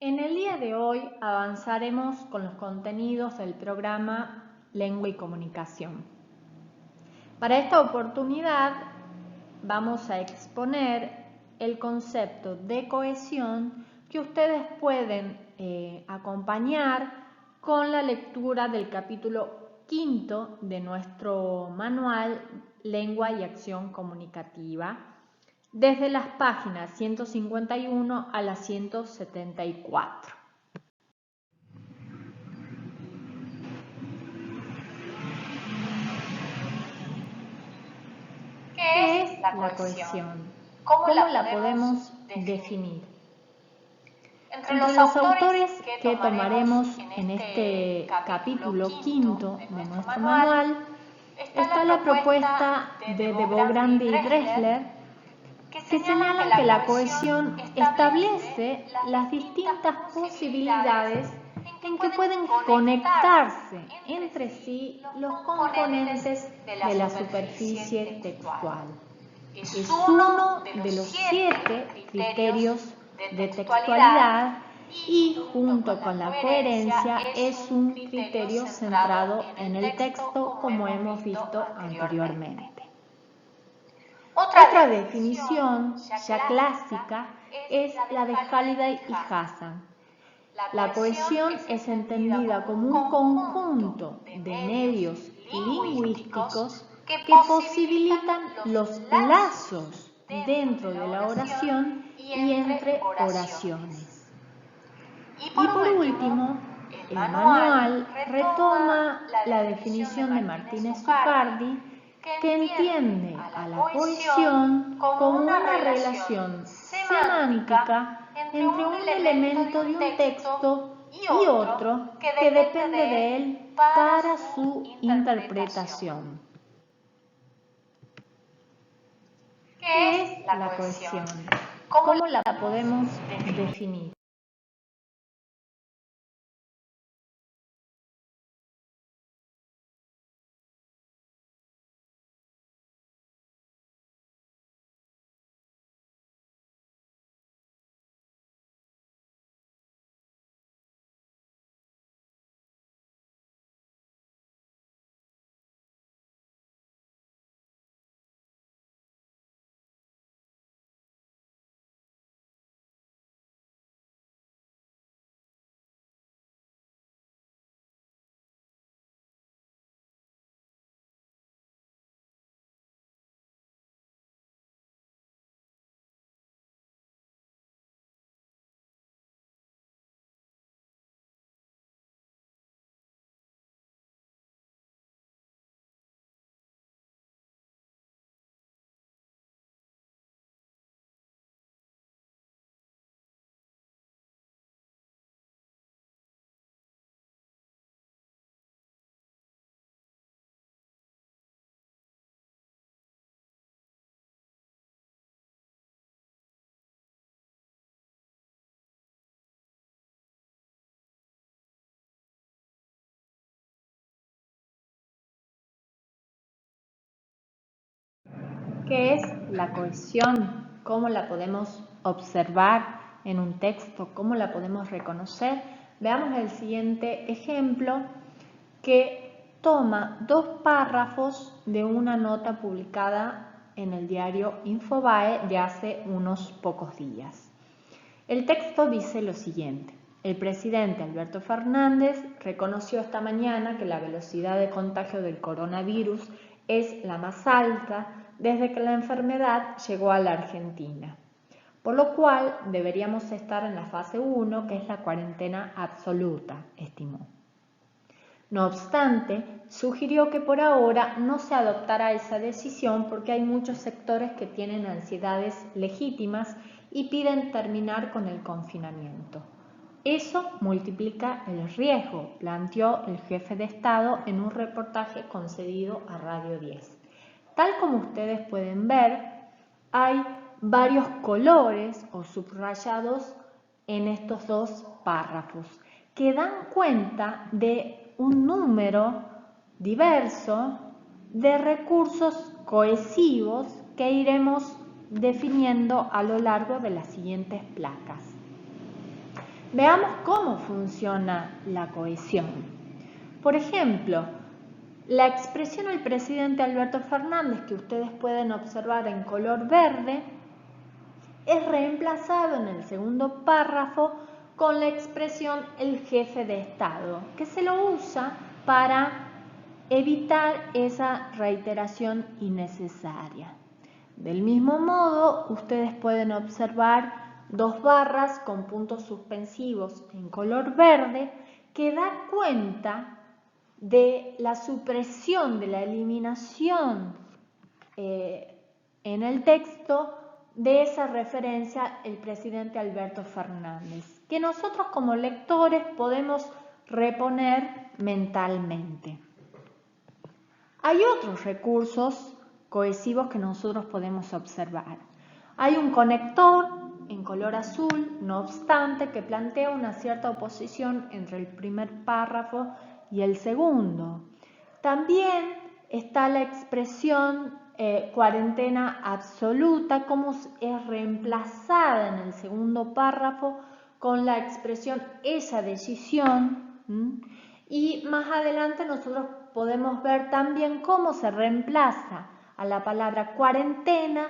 En el día de hoy avanzaremos con los contenidos del programa Lengua y Comunicación. Para esta oportunidad vamos a exponer el concepto de cohesión que ustedes pueden acompañar con la lectura del capítulo 5 de nuestro manual Lengua y Acción Comunicativa, desde las páginas 151 a la 174. ¿Qué es la cohesión? ¿Cómo la podemos definir? Entre los autores que tomaremos en este capítulo 5 de nuestro manual está la propuesta de Beaugrand y Dressler, que señalan que la cohesión establece las distintas posibilidades en que pueden conectarse entre sí los componentes de la superficie textual. Es uno de los 7 criterios de textualidad y, junto con la coherencia, es un criterio centrado en el texto, como hemos visto anteriormente. Otra definición ya clásica es la de Halliday y Hassan. La cohesión es entendida como un conjunto de medios lingüísticos que posibilitan los lazos dentro de la oración y entre oraciones. Y por último, el manual retoma la definición de Martínez-Zucardi, que entiende a la cohesión como una relación semántica entre un elemento de un texto y otro que depende de él para su interpretación. ¿Qué es la cohesión? ¿Cómo la podemos definir? ¿Qué es la cohesión? ¿Cómo la podemos observar en un texto? ¿Cómo la podemos reconocer? Veamos el siguiente ejemplo, que toma 2 párrafos de una nota publicada en el diario Infobae de hace unos pocos días. El texto dice lo siguiente: el presidente Alberto Fernández reconoció esta mañana que la velocidad de contagio del coronavirus es la más alta desde que la enfermedad llegó a la Argentina, por lo cual deberíamos estar en la fase 1, que es la cuarentena absoluta, estimó. No obstante, sugirió que por ahora no se adoptara esa decisión porque hay muchos sectores que tienen ansiedades legítimas y piden terminar con el confinamiento. Eso multiplica el riesgo, planteó el jefe de Estado en un reportaje concedido a Radio 10. Tal como ustedes pueden ver, hay varios colores o subrayados en estos 2 párrafos que dan cuenta de un número diverso de recursos cohesivos que iremos definiendo a lo largo de las siguientes placas. Veamos cómo funciona la cohesión. Por ejemplo, la expresión del presidente Alberto Fernández, que ustedes pueden observar en color verde, es reemplazado en el segundo párrafo con la expresión el jefe de Estado, que se lo usa para evitar esa reiteración innecesaria. Del mismo modo, ustedes pueden observar dos barras con puntos suspensivos en color verde que da cuenta de la supresión, de la eliminación en el texto de esa referencia el presidente Alberto Fernández, que nosotros como lectores podemos reponer mentalmente. Hay otros recursos cohesivos que nosotros podemos observar. Hay un conector en color azul, no obstante, que plantea una cierta oposición entre el primer párrafo y el segundo. También está la expresión cuarentena absoluta, como es reemplazada en el segundo párrafo con la expresión esa decisión. Y más adelante nosotros podemos ver también cómo se reemplaza a la palabra cuarentena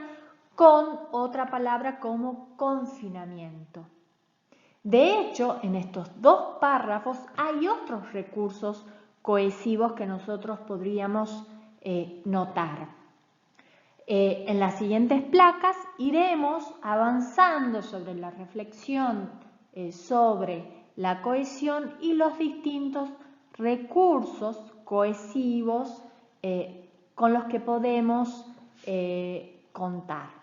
con otra palabra como confinamiento. De hecho, en estos dos párrafos hay otros recursos cohesivos que nosotros podríamos notar. En las siguientes placas iremos avanzando sobre la reflexión sobre la cohesión y los distintos recursos cohesivos con los que podemos contar.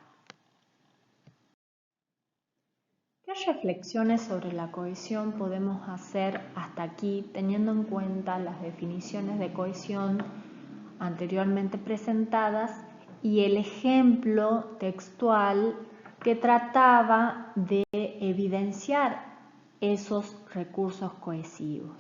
¿Qué reflexiones sobre la cohesión podemos hacer hasta aquí teniendo en cuenta las definiciones de cohesión anteriormente presentadas y el ejemplo textual que trataba de evidenciar esos recursos cohesivos?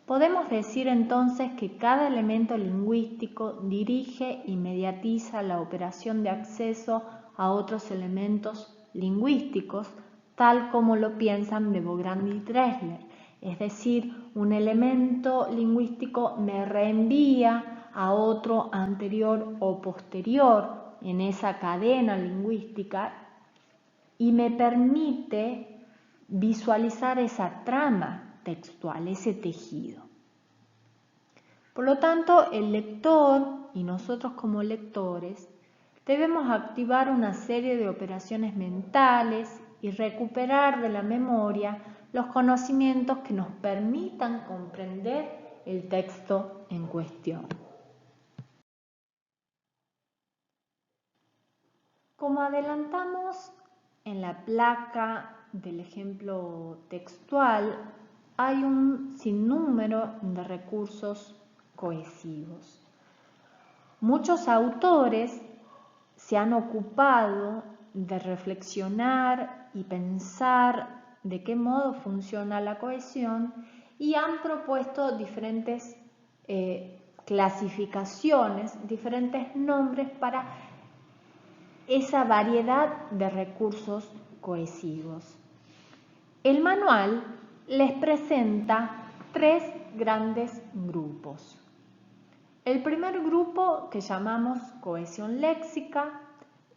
Podemos decir entonces que cada elemento lingüístico dirige y mediatiza la operación de acceso a otros elementos lingüísticos, tal como lo piensan de Bogrand y Dressler. Es decir, un elemento lingüístico me reenvía a otro anterior o posterior en esa cadena lingüística y me permite visualizar esa trama textual, ese tejido. Por lo tanto, el lector y nosotros como lectores debemos activar una serie de operaciones mentales y recuperar de la memoria los conocimientos que nos permitan comprender el texto en cuestión. Como adelantamos en la placa del ejemplo textual, hay un sinnúmero de recursos cohesivos. Muchos autores se han ocupado de reflexionar y pensar de qué modo funciona la cohesión y han propuesto diferentes clasificaciones, diferentes nombres para esa variedad de recursos cohesivos. El manual les presenta tres grandes grupos. El primer grupo que llamamos cohesión léxica,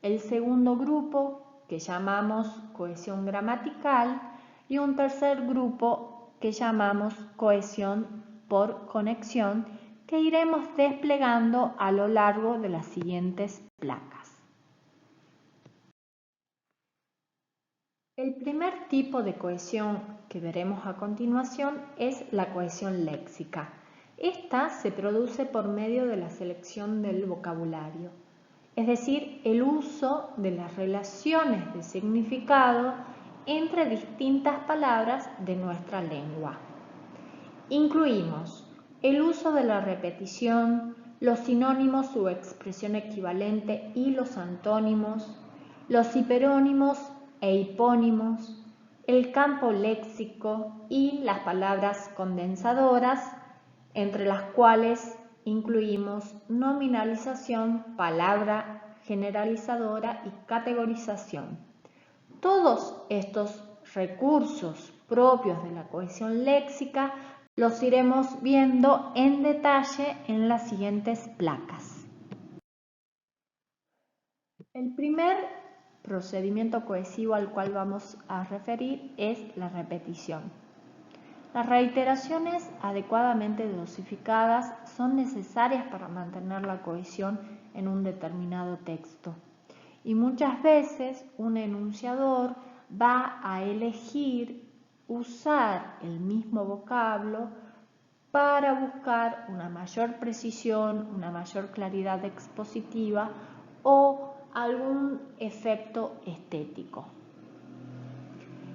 el segundo grupo que llamamos cohesión gramatical y un tercer grupo que llamamos cohesión por conexión, que iremos desplegando a lo largo de las siguientes placas. El primer tipo de cohesión que veremos a continuación es la cohesión léxica. Esta se produce por medio de la selección del vocabulario, es decir, el uso de las relaciones de significado entre distintas palabras de nuestra lengua. Incluimos el uso de la repetición, los sinónimos u expresión equivalente y los antónimos, los hiperónimos e hipónimos, el campo léxico y las palabras condensadoras, entre las cuales incluimos nominalización, palabra generalizadora y categorización. Todos estos recursos propios de la cohesión léxica los iremos viendo en detalle en las siguientes placas. El primer procedimiento cohesivo al cual vamos a referir es la repetición. Las reiteraciones adecuadamente dosificadas son necesarias para mantener la cohesión en un determinado texto. Y muchas veces un enunciador va a elegir usar el mismo vocablo para buscar una mayor precisión, una mayor claridad expositiva o algún efecto estético.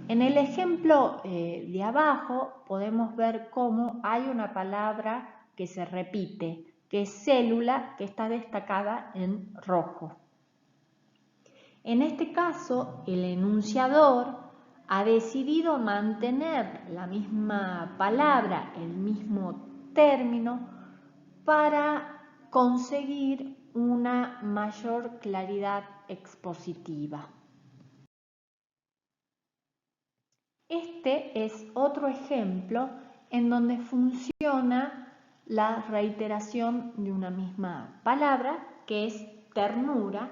En el ejemplo de abajo podemos ver cómo hay una palabra que se repite, que es célula, que está destacada en rojo. En este caso, el enunciador ha decidido mantener la misma palabra, el mismo término, para conseguir una mayor claridad expositiva. Este es otro ejemplo en donde funciona la reiteración de una misma palabra, que es ternura,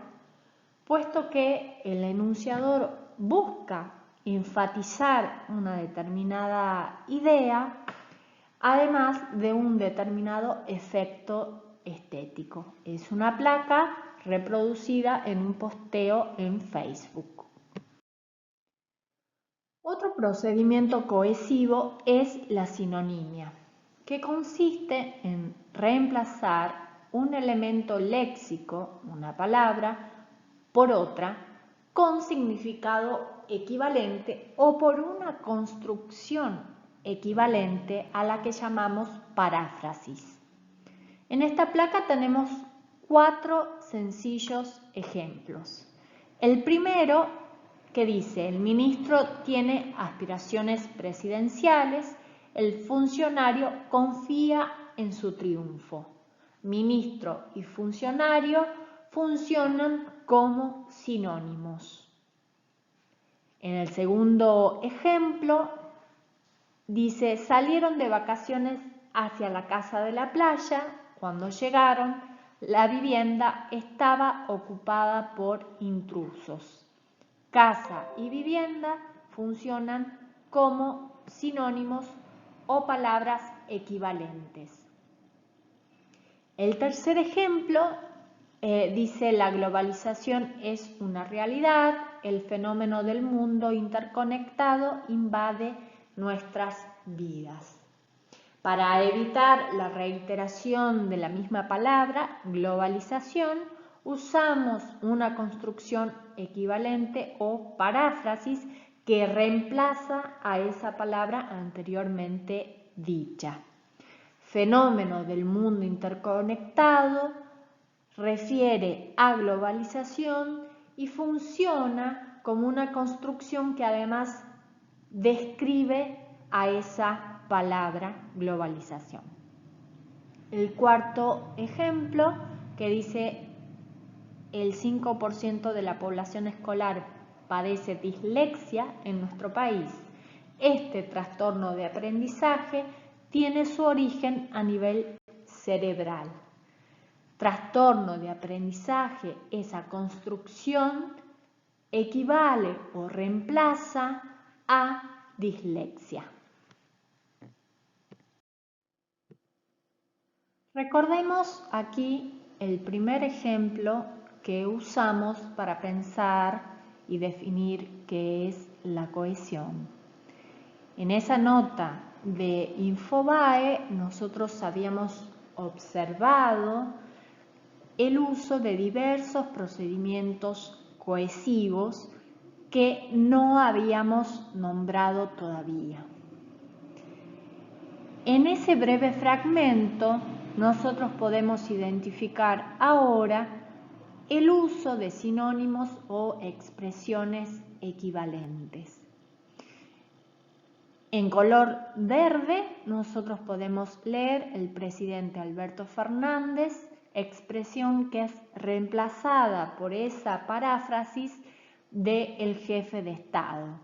puesto que el enunciador busca enfatizar una determinada idea, además de un determinado efecto estético. Es una placa reproducida en un posteo en Facebook. Otro procedimiento cohesivo es la sinonimia, que consiste en reemplazar un elemento léxico, una palabra, por otra con significado equivalente o por una construcción equivalente a la que llamamos paráfrasis. En esta placa tenemos 4 sencillos ejemplos. El primero que dice: el ministro tiene aspiraciones presidenciales, el funcionario confía en su triunfo. Ministro y funcionario funcionan como sinónimos. En el segundo ejemplo dice: salieron de vacaciones hacia la casa de la playa. Cuando llegaron, la vivienda estaba ocupada por intrusos. Casa y vivienda funcionan como sinónimos o palabras equivalentes. El tercer ejemplo dice: la globalización es una realidad, el fenómeno del mundo interconectado invade nuestras vidas. Para evitar la reiteración de la misma palabra, globalización, usamos una construcción equivalente o paráfrasis que reemplaza a esa palabra anteriormente dicha. Fenómeno del mundo interconectado refiere a globalización y funciona como una construcción que además describe a esa palabra globalización. El cuarto ejemplo, que dice: el 5% de la población escolar padece dislexia en nuestro país. Este trastorno de aprendizaje tiene su origen a nivel cerebral. Trastorno de aprendizaje, esa construcción equivale o reemplaza a dislexia. Recordemos aquí el primer ejemplo que usamos para pensar y definir qué es la cohesión. En esa nota de Infobae nosotros habíamos observado el uso de diversos procedimientos cohesivos que no habíamos nombrado todavía. En ese breve fragmento nosotros podemos identificar ahora el uso de sinónimos o expresiones equivalentes. En color verde nosotros podemos leer el presidente Alberto Fernández, expresión que es reemplazada por esa paráfrasis del jefe de Estado.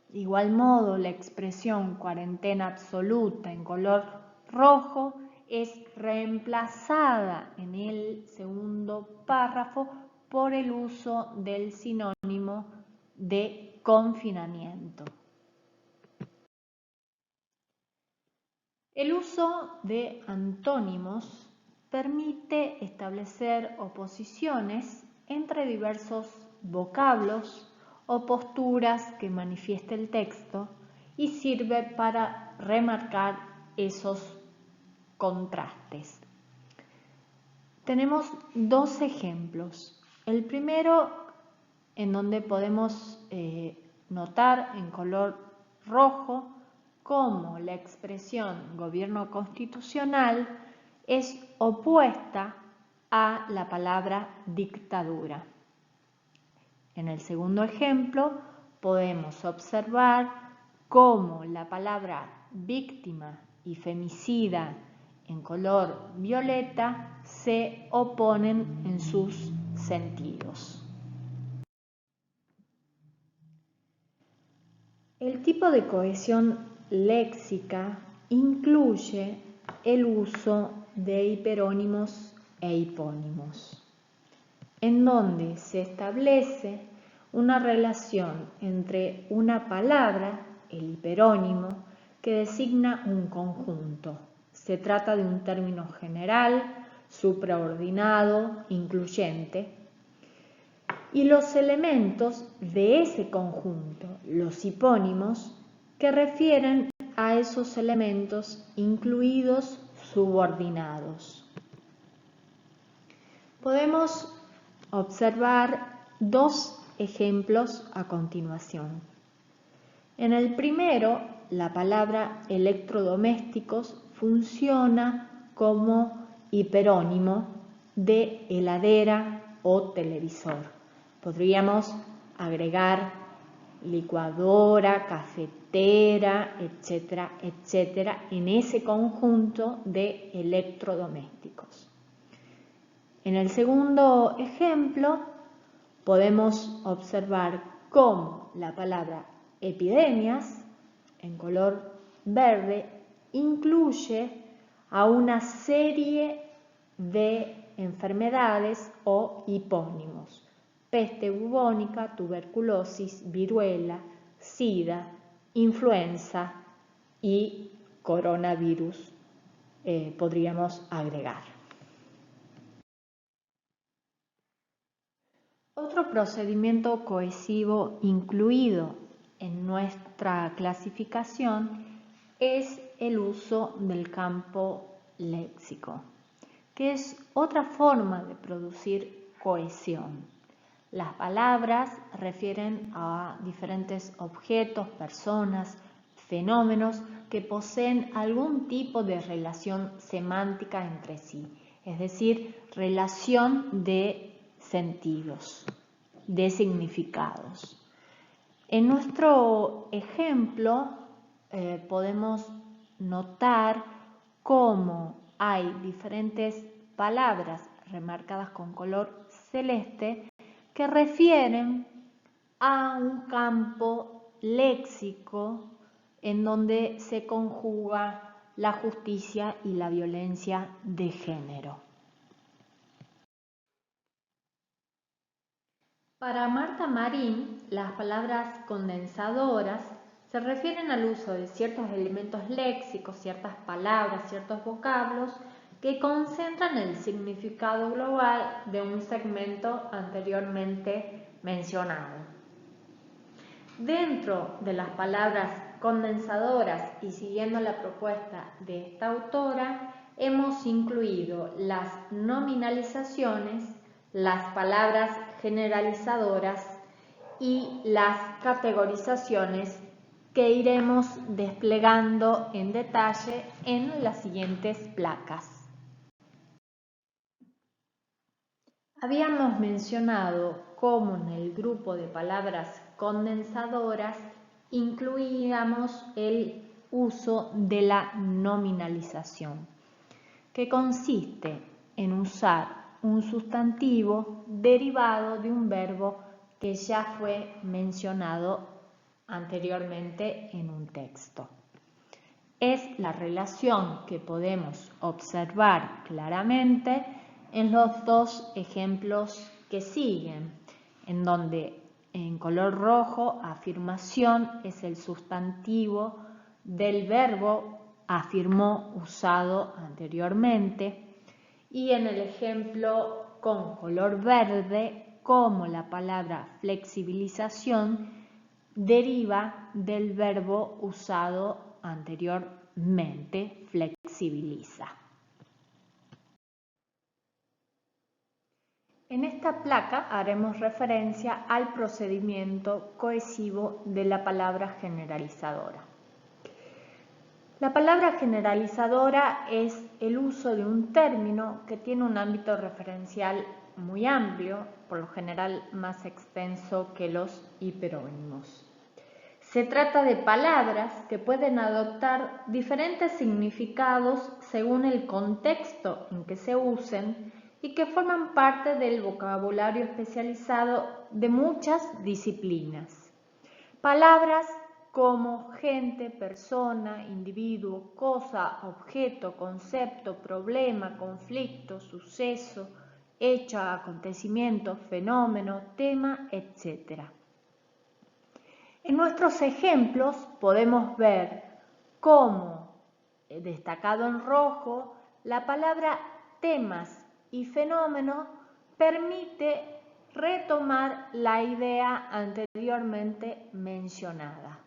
De igual modo, la expresión cuarentena absoluta en color rojo es reemplazada en el segundo párrafo por el uso del sinónimo de confinamiento. El uso de antónimos permite establecer oposiciones entre diversos vocablos o posturas que manifieste el texto y sirve para remarcar esos contrastes. Tenemos dos ejemplos. El primero, en donde podemos notar en color rojo cómo la expresión gobierno constitucional es opuesta a la palabra dictadura. En el segundo ejemplo podemos observar cómo la palabra víctima y femicida en color violeta se oponen en sus sentidos. El tipo de cohesión léxica incluye el uso de hiperónimos e hipónimos, en donde se establece una relación entre una palabra, el hiperónimo, que designa un conjunto. Se trata de un término general, supraordinado, incluyente, y los elementos de ese conjunto, los hipónimos, que refieren a esos elementos incluidos subordinados. Podemos observar dos ejemplos a continuación. En el primero, la palabra electrodomésticos funciona como hiperónimo de heladera o televisor. Podríamos agregar licuadora, cafetera, etcétera, etcétera, en ese conjunto de electrodomésticos. En el segundo ejemplo, podemos observar cómo la palabra epidemias, en color verde, incluye a una serie de enfermedades o hipónimos: peste bubónica, tuberculosis, viruela, sida, influenza y coronavirus, podríamos agregar. Otro procedimiento cohesivo incluido en nuestra clasificación es el uso del campo léxico, que es otra forma de producir cohesión. Las palabras refieren a diferentes objetos, personas, fenómenos que poseen algún tipo de relación semántica entre sí, es decir, relación de sentidos, de significados. En nuestro ejemplo podemos notar cómo hay diferentes palabras remarcadas con color celeste que refieren a un campo léxico en donde se conjuga la justicia y la violencia de género. Para Marta Marín, las palabras condensadoras se refieren al uso de ciertos elementos léxicos, ciertas palabras, ciertos vocablos que concentran el significado global de un segmento anteriormente mencionado. Dentro de las palabras condensadoras y siguiendo la propuesta de esta autora, hemos incluido las nominalizaciones, las palabras generalizadoras y las categorizaciones que iremos desplegando en detalle en las siguientes placas. Habíamos mencionado cómo en el grupo de palabras condensadoras incluíamos el uso de la nominalización, que consiste en usar un sustantivo derivado de un verbo que ya fue mencionado anteriormente en un texto. Es la relación que podemos observar claramente en los dos ejemplos que siguen, en donde en color rojo afirmación es el sustantivo del verbo afirmó usado anteriormente, y en el ejemplo con color verde, como la palabra flexibilización deriva del verbo usado anteriormente, flexibiliza. En esta placa haremos referencia al procedimiento cohesivo de la palabra generalizadora. La palabra generalizadora es el uso de un término que tiene un ámbito referencial muy amplio, por lo general más extenso que los hiperónimos. Se trata de palabras que pueden adoptar diferentes significados según el contexto en que se usen y que forman parte del vocabulario especializado de muchas disciplinas. Palabras como gente, persona, individuo, cosa, objeto, concepto, problema, conflicto, suceso, hecho, acontecimiento, fenómeno, tema, etc. En nuestros ejemplos podemos ver cómo, destacado en rojo, la palabra temas y fenómeno permite retomar la idea anteriormente mencionada.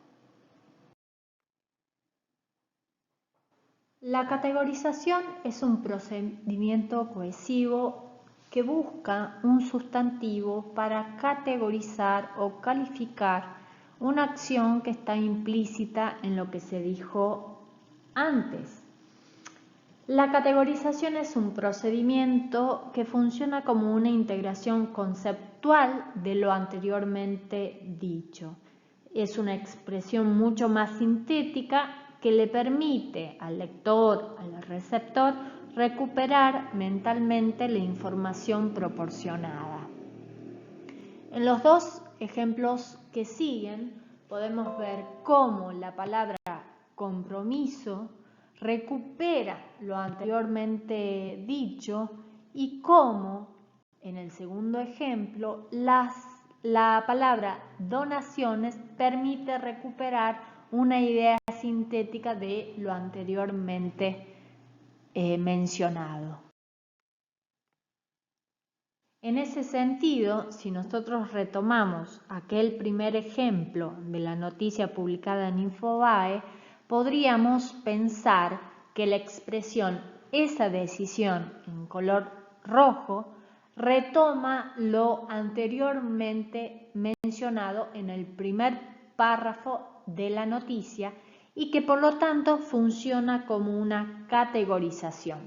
La categorización es un procedimiento cohesivo que busca un sustantivo para categorizar o calificar una acción que está implícita en lo que se dijo antes. La categorización es un procedimiento que funciona como una integración conceptual de lo anteriormente dicho. Es una expresión mucho más sintética que le permite al lector, al receptor, recuperar mentalmente la información proporcionada. En los dos ejemplos que siguen podemos ver cómo la palabra compromiso recupera lo anteriormente dicho y cómo, en el segundo ejemplo, la palabra donaciones permite recuperar una idea sintética de lo anteriormente mencionado. En ese sentido, si nosotros retomamos aquel primer ejemplo de la noticia publicada en Infobae, podríamos pensar que la expresión esa decisión en color rojo retoma lo anteriormente mencionado en el primer párrafo de la noticia y que por lo tanto funciona como una categorización.